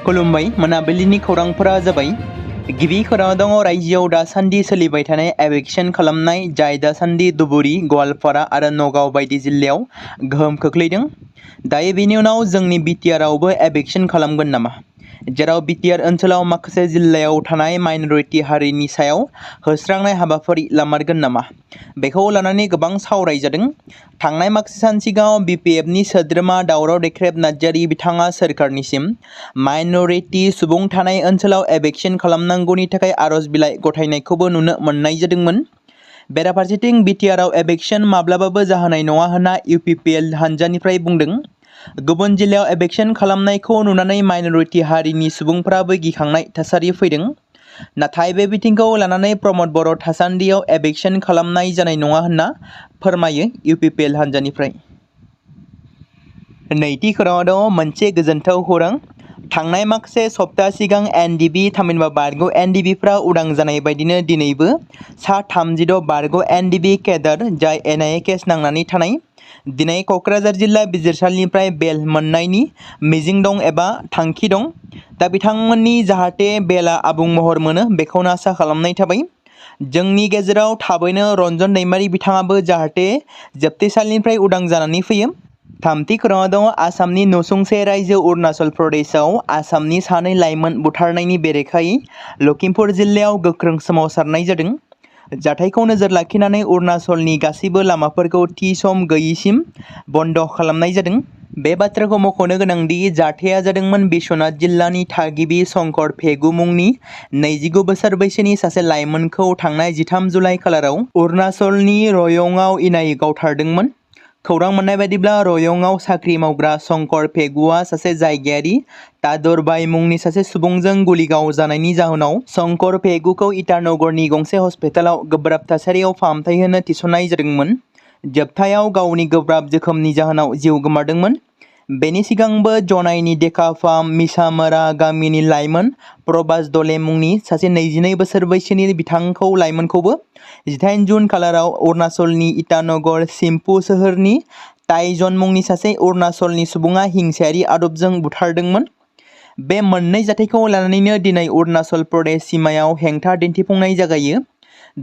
खुलुमबाय मोनाबिलिनि खौरांफोरा जाबाय गिबि खौराङाव दङ रायजोआव दासान्दि सोलिबाय थानाय एभिक्सन खालामनाय जाय दासान्दि धुबुरी गवालपारा आरो नगाव बायदि जिल्लायाव गोहोम खोख्लैदों। दायो बेनि उनाव जोंनि बिटिआरआवबो एभिक्सन खालामगोन नामा, जेराव बिटिआर ओनसोलाव माखासे जिल्लायाव थानाय माइनरिटि हारिनि सायाव होस्रांनाय हाबाफारि लामारगोन नामा, बेखौ लानानै गोबां सावरायजादों। थांनाय माखासे सान सिगाङाव बिपिएफनि सोद्रोमा दावराव देख्रेब नार्जारि बिथाङा सोरखारनिसिम माइनरिटि सुबुं थानाय ओनसोलाव एभिक्सन खालामनांगौनि थाखाय आर'ज बिलाइ गथायनायखौबो नुनो मोननाय जादोंमोन। बेराफारसेथिं बिटिआरआव एभिक्सन माब्लाबाबो जाहोनाय नङा होनना इउपिपिएल हानजानिफ्राय बुंदों। गुबुन जिल्लायाव एभिक्सन खालामनायखौ नुनानै माइनरिटि हारिनि सुबुंफोराबो गिखांनाय थासारि फैदों। नाथाय बे बिथिंखौ लानानै प्रमद बर' थासान्दियाव एभिक्सन खालामनाय जानाय नङा होनना फोरमायो इउपिपिएल हानजानिफ्राय। नैथि खौराङाव दङ मोनसे गोजोनथाव खौरां। थांनाय माखासे सप्ता सिगां एनडिबि थामहिनबा बारग' एनडिबिफ्रा उदां जानाय बायदिनो दिनैबो सा 36 बारग' एनडिबि केडार जाय एनआइए केस नांनानै थानाय दिनै क'क्राझार जिल्ला बिजिरसालिनिफ्राय बेल मोननायनि मिजिं दं एबा थांखि दं। दा बिथांमोननि जाहाथे बेलआ आबुं महर मोनो बेखौनो आसा खालामनाय थाबाय। जोंनि गेजेराव थाबैनो रन्जन दैमारि बिथाङाबो जाहाथे जोबथेसालिनिफ्राय उदां जानानै फैयो। थामथि खौराङाव दङ आसामनि नसुंसे रायजो अरुणाचल प्रदेशआव आसामनि सानै लाइमोन बुथारनायनि बेरेखायै लखिमपुर जिल्लायाव गोख्रों सोमावसारनाय जादों। जाथायखौ नोजोर लाखिनानै अरुणाचलनि गासैबो लामाफोरखौ थि सम गैयैसिम बन्द खालामनाय जादों। बे बाथ्राखौ मख'नो गोनांदि जाथाया जादोंमोन बिश्वनाथ जिल्लानि थागिबि शंकर फेगु मुंनि 29 बोसोर बैसोनि सासे लाइमोनखौ थांनाय 13 जुलाइ खालाराव अरुणाचलनि रयंआव इनायै गावथारदोंमोन। खौरां मोननाय बायदिब्ला रयंआव साख्रि मावग्रा शंकर फेगुआ सासे जायगायारि तादरबाई मुंनि सासे सुबुंजों गुलि गावजानायनि जाहोनाव शंकर फेगुखौ इटानगरनि गंसे हस्पिटालाव गोब्राब थासारियाव फाहामथाय होनो थिसननाय जादोंमोन। जोबथायाव गावनि गोब्राब जोखोमनि जाहोनाव जिउ गोमादोंमोन। बेनि सिगांबो जनाइनि डेकाफार्म मिसामोरा गामिनि लाइमोन प्रभास दले मुंनि सासे 22 बोसोर बैसोनि बिथांखौ लाइमोनखौबो 18 जुन खालाराव अरुणाचलनि इटानगर सिम्फु सोहोरनि ताइजन मुंनि सासे अरुणाचलनि सुबुङा हिंसायारि आदबजों बुथारदोंमोन। बे मोननै जाथायखौ लानानैनो दिनै अरुणाचल प्रदेश सीमायाव हेंथा दिन्थिफुंनाय जागायो।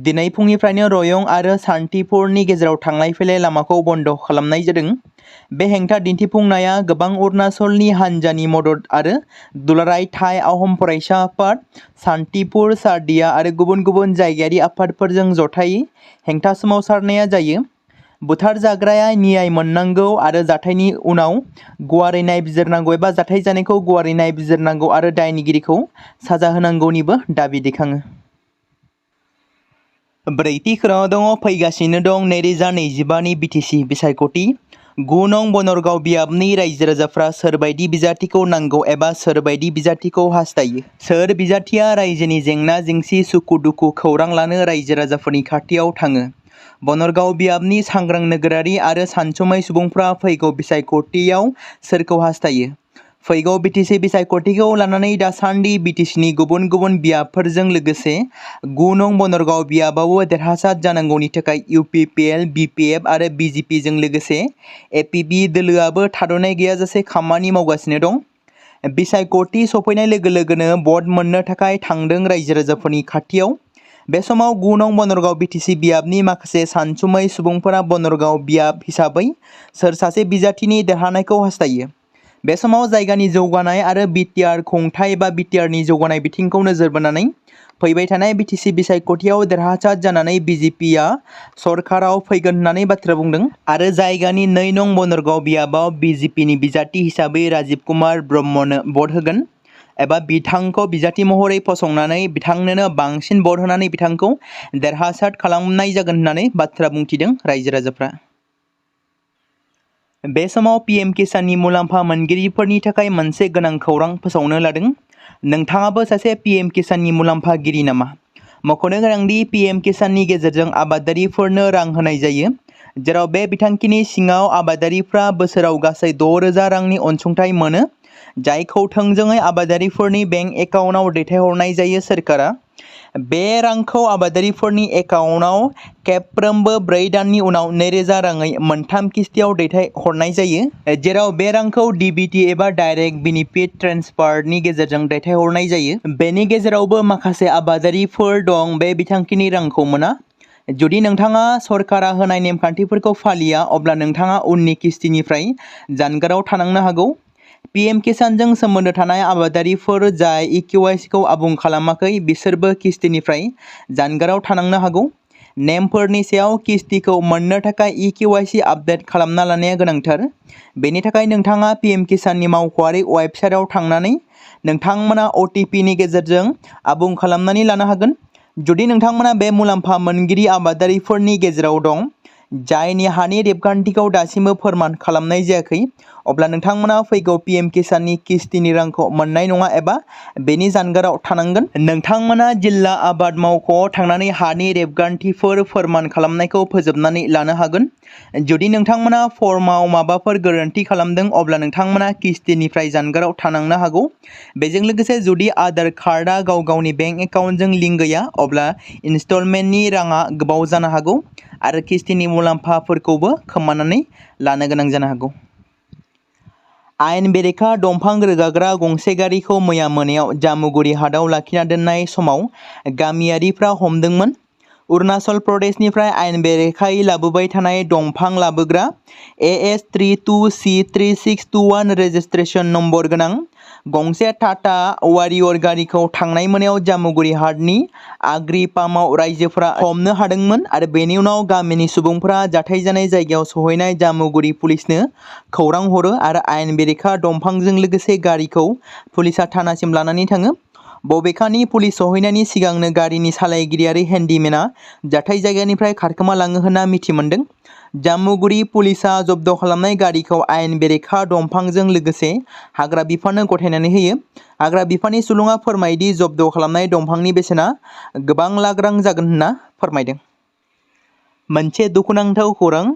दिनै फुंनिफ्रायनो रयं आरो शान्तिपुरनि गेजेराव थांलाय फैलाय लामाखौ बन्द खालामनाय जादों। बे हेंथा दिन्थिफुंनाया गोबां अरुणाचलनि हानजानि मदद आरो दुलाराय थाइ आहम फरायसा आफाद, शान्तिपुर सार्डिया आरो गुबुन गुबुन जायगायारि आफादफोरजों जथायै हेंथा सोमावसारनाया जायो। बुथारजाग्राया न्याय मोननांगौ आरो जाथायनि उनाव गुवारै नायबिजिरनांगौ एबा जाथाय जानायखौ गुवारै नायबिजिरनांगौ आरो दायनिगिरिखौ साजा होनांगौनिबो दाबि दैखाङो। ब्रैथि खौराङाव दङ फैगासिनो दं 2025 नि बिटिसि बिसायख'थि। 9 नं बनरगाव बियाबनि रायजो राजाफ्रा सोरबायदि बिजाथिखौ नांगौ एबा सोरबायदि बिजाथिखौ हास्थायो? सोर बिजाथिया रायजोनि जेंना जेंसि सुखु दुखु खौरां लानो रायजो राजाफोरनि खाथियाव थाङो? बनरगाव बियाबनि सांग्रां नोगोरारि आरो सानसुमै सुबुंफ्रा फैगौ बिसायख'थियाव सोरखौ हास्थायो? फैगौ बिटिसि बिसायख'थिखौ लानानै दासान्दि बिटिसिनि गुबुन गुबुन बियाबफोरजों लोगोसे 9 नं बनरगाव बियाबावबो देरहासार जानांगौनि थाखाय इउपिपिएल, बिपिएफ आरो बिजेपिजों लोगोसे एपिबि दोलोआबो थाद'नाय गैयाजासे खामानि मावगासिनो दं। बिसायख'थि सफैनाय लोगो लोगोनो भट मोननो थाखाय थांदों रायजो राजाफोरनि खाथियाव। बे समाव 9 नं बनरगाव बिटिसि बियाबनि माखासे सानसुमै सुबुंफोरा बनरगाव बियाब हिसाबै सोर सासे बिजाथिनि देरहानायखौ हास्थायो? बे समाव जायगानि जौगानाय आरो बिटिआर खुंथाय एबा बिटिआरनि जौगानाय बिथिंखौ नोजोर बोनानै फैबाय थानाय बिटिसि बिसायख'थियाव देरहासार जानानै बिजेपिआ सरकाराव फैगोन होननानै बाथ्रा बुंदों आरो जायगानि 2 नं बनरगाव बियाबाव बिजेपिनि बिजाथि हिसाबै राजिब कुमार ब्रह्मनो भट होगोन एबा बिथांखौ बिजाथि महरै फसंनानै बिथांनोनो बांसिन भट होनानै बिथांखौ देरहासार खालामनाय जागोन होननानै बाथ्रा बुंथिदों रायजो राजाफ्रा। बे समाव पीएम किसाननि मुलाम्फा मोनगिरिफोरनि थाखाय मोनसे गोनां खौरां फोसावनो लादों। नोंथाङाबो सासे पीएम किसाननि मुलाम्फागिरि नामा? मख'नो गोनांदि पीएम किसाननि गेजेरजों आबादारिफोरनो रां होनाय जायो, जेराव बे बिथांखिनि सिङाव आबादारिफ्रा बोसोराव गासै 6,000 रांनि अनसुंथाइ मोनो, जायखौ थोंजोङै आबादारिफोरनि बेंक एकाउन्टआव दैथायहरनाय जायो। सोरखारा बे रांखौ आबादारिफोरनि एकाउन्टआव खेबफ्रोमबो 4 दाननि उनाव 2000 राङै मोनथाम किस्तियाव दैथायहरनाय जायो, जेराव बे रांखौ DBT एबा डाइरेक्ट बेनिफिट ट्रेन्सफारनि गेजेरजों दैथायहरनाय जायो। बेनि गेजेरावबो माखासे आबादारिफोर दं बे बिथांखिनि रांखौ मोना। जुदि नोंथाङा सरकारा होनाय नेमखान्थिफोरखौ फालिया, अब्ला नोंथाङा उननि किस्तिनिफ्राय जानगाराव थानांनो हागौ। PM किसानजों सोमोन्दो थानाय आबादारिफोर जाय EKYC खौ आबुं खालामाखै, बिसोरबो किस्तिनिफ्राय जानगाराव थानांनो हागौ। नेमफोरनि सायाव किस्तिखौ मोननो थाखाय EKYC आपडेट खालामना लानाया गोनांथार। बेनि थाखाय नोंथाङा PM किसाननि मावख'आरि वेबसाइटआव थांनानै नोंथांमोना OTP नि गेजेरजों आबुं खालामनानै लानो हागोन। जुदि नोंथांमोना बे मुलाम्फा मोनगिरि आबादारिफोरनि गेजेराव दं, जायनि हानि रेबगान्थिखौ दासिमबो फोरमान खालामनाय जायाखै, अब्ला नोंथांमोना फैगौ PM किसाननि किस्तिनि रांखौ मोननाय नङा एबा बेनि जानगाराव थानांगोन। नोंथांमोना जिल्ला आबाद मावख'आव थांनानै हानि रेबगान्थिफोर फोरमान खालामनायखौ फोजोबनानै लानो हागोन। जुदि नोंथांमोना फर्माव माबाफोर गोरोन्थि खालामदों, अब्ला नोंथांमोना किस्तिनिफ्राय जानगाराव थानांनो हागौ। बेजों लोगोसे जुदि आधार कार्डआ गावनि बेंक एकाउन्टजों लिंक गैया, अब्ला इनस्टलमेन्टनि राङा गोबाव जानो हागौ आरो किस्तिनि मुलाम्फाफोरखौबो खोमानानै लानो गोनां जानो हागौ। आयेन बेरेखा दंफां रोगाग्रा गंसे गारिखौ मैया मोनायाव जामुगुरि हाटआव लाखिना दोननाय समाव गामियारिफ्रा हमदोंमोन। अरुणाचल प्रदेशनिफ्राय आयेन बेरेखायै लाबोबाय थानाय दंफां लाबोग्रा AS32C3621 रेजिस्ट्रेशन नम्बर गोनां गंसे टाटा वारियर गारिखौ थांनाय मोनायाव जामुगुरि हाटनि आग्रिपामाव रायजोफोरा हमनो हादोंमोन आरो बेनि उनाव गामिनि सुबुंफोरा जाथाय जानाय जायगायाव सहैनाय जामुगुरि पुलिसनो खौरां हरो आरो आयेन बेरेखा दंफांजों लोगोसे गारिखौ पुलिसा थानासिम लानानै थाङो। बबेखानि पुलिस सहैनायनि सिगांनो गारिनि सालायगिरि आरो हेन्डीमेनआ जाथाय जायगानिफ्राय खारखोमा लाङो होनना मिथि मोन्दों। जामुगुरि पुलिसा जब्द खालामनाय गारिखौ आयेन बेरेखा दंफांजों लोगोसे हाग्रा बिफाननो गथायनानै होयो। हाग्रा बिफाननि सुलुङा फोरमायदि जब्द खालामनाय दंफांनि बेसेना गोबां लाख रां जागोन होनना फोरमायदों। मोनसे दुखुनांथाव खौरां।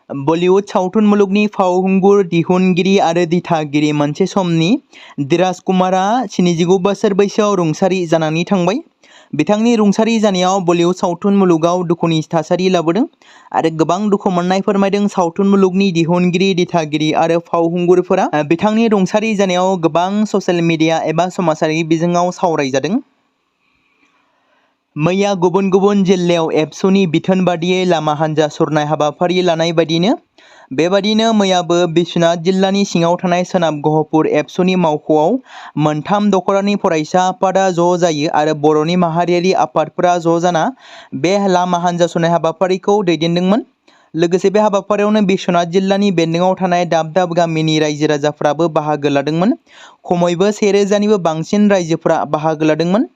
बलिउड सावथुन मुलुगनि फावखुंगुर, दिहुनगिरि आरो दिथागिरि मोनसे समनि धीराज कुमारआ 79 बोसोर बैसोआव रुंसारि जानानै थांबाय। बिथांनि रुंसारि जानायाव बलिउड सावथुन मुलुगाव दुखुनि थासारि लाबोदों आरो गोबां दुखु मोननाय फोरमायदों। सावथुन मुलुगनि दिहुनगिरि, दिथागिरि आरो फावखुंगुरफोरा बिथांनि रुंसारि जानायाव गोबां ससियेल मिडिया एबा समाजारि बिजोङाव सावरायजादों। मैया गुबुन गुबुन जिल्लायाव एबसुनि बिथोन बादियै लामा हान्जा सुरनाय हाबाफारि लानाय बायदिनो बेबादिनो मैयाबो बिश्वनाथ जिल्लानि सिङाव थानाय सोनाब गहपुर एबसुनि मावख'आव मोनथाम दखरानि फरायसा आफादा ज' जायो आरो बर'नि माहारियारि आफादफोरा ज' जाना बे लामा हान्जा सुरनाय हाबाफारिखौ दैदेनदोंमोन। लोगोसे बे हाबाफारियावनो बिश्वनाथ जिल्लानि बेन्दोङाव थानाय दाब दाब गामिनि रायजो राजाफ्राबो बाहागो लादोंमोन। खमैबो 1000निबो बांसिन रायजोफोरा बाहागो लादोंमोन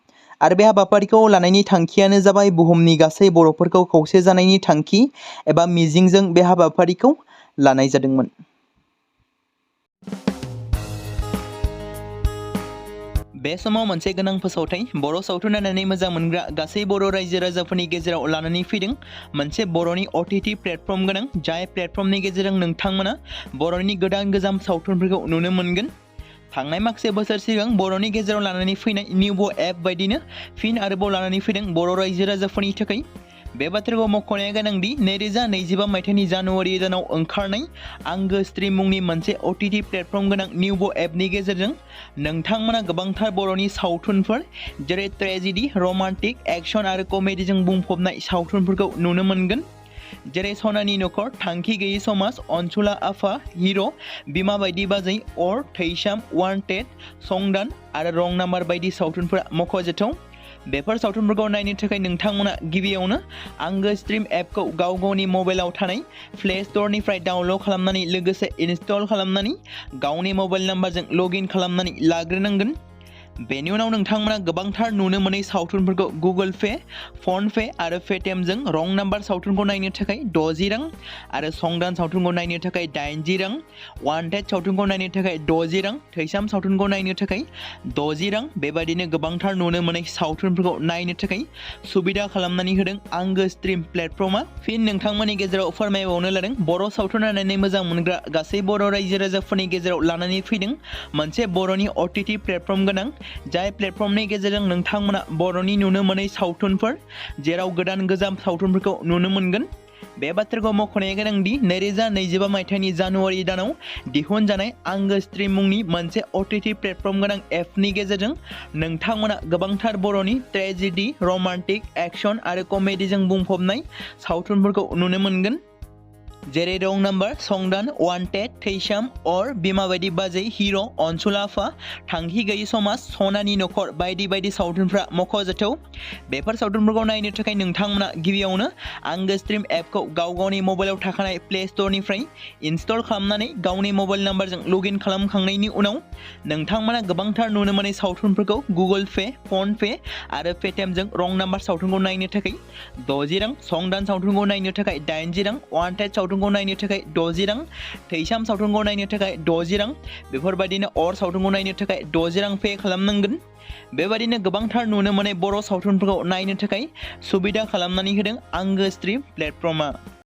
आरो बे हाबाफारिखौ लानायनि थांखियानो जाबाय बुहुमनि गासै बर'फोरखौ खौसे जानायनि थांखि एबा मिजिंजों बे हाबाफारिखौ लानाय जादोंमोन। बे समाव मोनसे गोनां फोसावथाय बर' सावथुन नायनानै मोजां मोनग्रा गासै बर' रायजो राजाफोरनि गेजेराव लानानै फैदों मोनसे बर'नि OTT प्लेटफर्म गोनां, जाय प्लेटफर्मनि गेजेरजों नोंथांमोना बर'नि गोदान गोजाम सावथुनफोरखौ नुनो मोनगोन। थांनाय माखासे बोसोर सिगां बर'नि गेजेराव लानानै फैनाय निउबो एप बायदिनो फिन आरोबाव लानानै फैदों बर' रायजो राजाफोरनि थाखाय। बे बाथ्राखौ मख'नाया गोनांदि 2025 मायथाइनि जानुवारि दानाव ओंखारनाय आंगो स्ट्रिम मुंनि मोनसे OTT प्लेटफर्म गोनां निउबो एपनि गेजेरजों नोंथांमोना गोबांथार बर'नि सावथुनफोर जेरै ट्रेजेडि, रमान्टिक, एक्सन आरो कमेडिजों बुंफबनाय सावथुनफोरखौ नुनो मोनगोन। जेरै सनानि नखर, थांखि गैयै समाज, अनसुला आफा, हिर', बिमा बायदि बाजै, अर, थैसाम, वान्टेड, संदान आरो रं नाम्बार बायदि सावथुनफोरा मख'जाथाव। बेफोर सावथुनफोरखौ नायनो थाखाय नोंथांमोना गिबियावनो आंगो स्ट्रिम एपखौ गावनि मबाइलाव थानाय प्ले स्ट'रनिफ्राय डाउनल'ड खालामनानै लोगोसे इनस्टल खालामनानै गावनि मबाइल नाम्बारजों लगइन खालामनानै लाग्रोनांगोन। बेनि उनाव नोंथांमोना गोबांथार नुनो मोनै सावथुनफोरखौ गुगोल पे, फन पे आरो पेटिएमजों रं नाम्बार सावथुनखौ नायनो थाखाय 60 रां आरो संदान सावथुनखौ नायनो थाखाय 80 रां, वान्टेड सावथुनखौ नायनो थाखाय 60 रां, थैसाम सावथुनखौ नायनो थाखाय 60 रां बेबादिनो गोबांथार नुनो मोनै सावथुनफोरखौ नायनो थाखाय सुबिदा खालामनानै होदों आंगो स्ट्रिम प्लेटफर्मा। फिन नोंथांमोननि गेजेराव फोरमायबावनो लादों बर' सावथुन नायनानै मोजां मोनग्रा गासै बर' रायजो राजाफोरनि गेजेराव लानानै फैदों मोनसे बर'नि OTT प्लेटफर्म गोनां जाय प्लेटफर्मनि गेजेरजों नोंथांमोना बर'नि नुनो मोनै सावथुनफोर जेराव गोदान गोजाम सावथुनफोरखौ नुनो मोनगोन। बे बाथ्राखौ मख'नाया गोनांदि 2025 मायथाइनि जानुवारि दानाव दिहुनजानाय आंगो स्ट्रीम मुंनि मोनसे OTT प्लेटफर्म गोनां एपनि गेजेरजों नोंथांमोना गोबांथार बर'नि ट्रेजेडी, रमान्टिक, एक्शन आरो कमेडीजों बुंफबनाय सावथुनफोरखौ नुनो मोनगोन। जेरै रं नाम्बार, संदान, वान्टेड, थैसाम, अर, बिमा बायदि बाजै, हिर', अनसुला आफा, थांखि गैयि समाज, सनानि नखर बायदि बायदि सावथुनफ्रा मख'जाथाव। बेफोर सावथुनफोरखौ नायनो थाखाय नोंथांमोना गिबियावनो आंगो स्ट्रीम एपखौ गावनि मबाइलाव थाखानाय प्ले स्ट'रनिफ्राय इनस्टल खालामनानै गावनि मबाइल नाम्बारजों लगइन खालामखांनायनि उनाव नोंथांमोना गोबांथार नुनो मोनै सावथुनफोरखौ गुगोल पे, फन पे आरो पेटिएमजों रं नाम्बार सावथुनखौ नायनो थाखाय 60 रां, संदान सावथुनखौ नायनो थाखाय 80 रां, वान्टेड सावथुनखौ नायनो थाखाय 60 रां, थैसाम सावथुनखौ नायनो थाखाय 60 रां, बेफोरबायदिनो अर सावथुनखौ नायनो थाखाय 60 रां पे खालामनांगोन। बेबायदिनो गोबांथार नुनो मोनै बर' सावथुनफोरखौ नायनो थाखाय सुबिदा खालामनानै होदों आंगो स्ट्रीम प्लेटफर्मआ।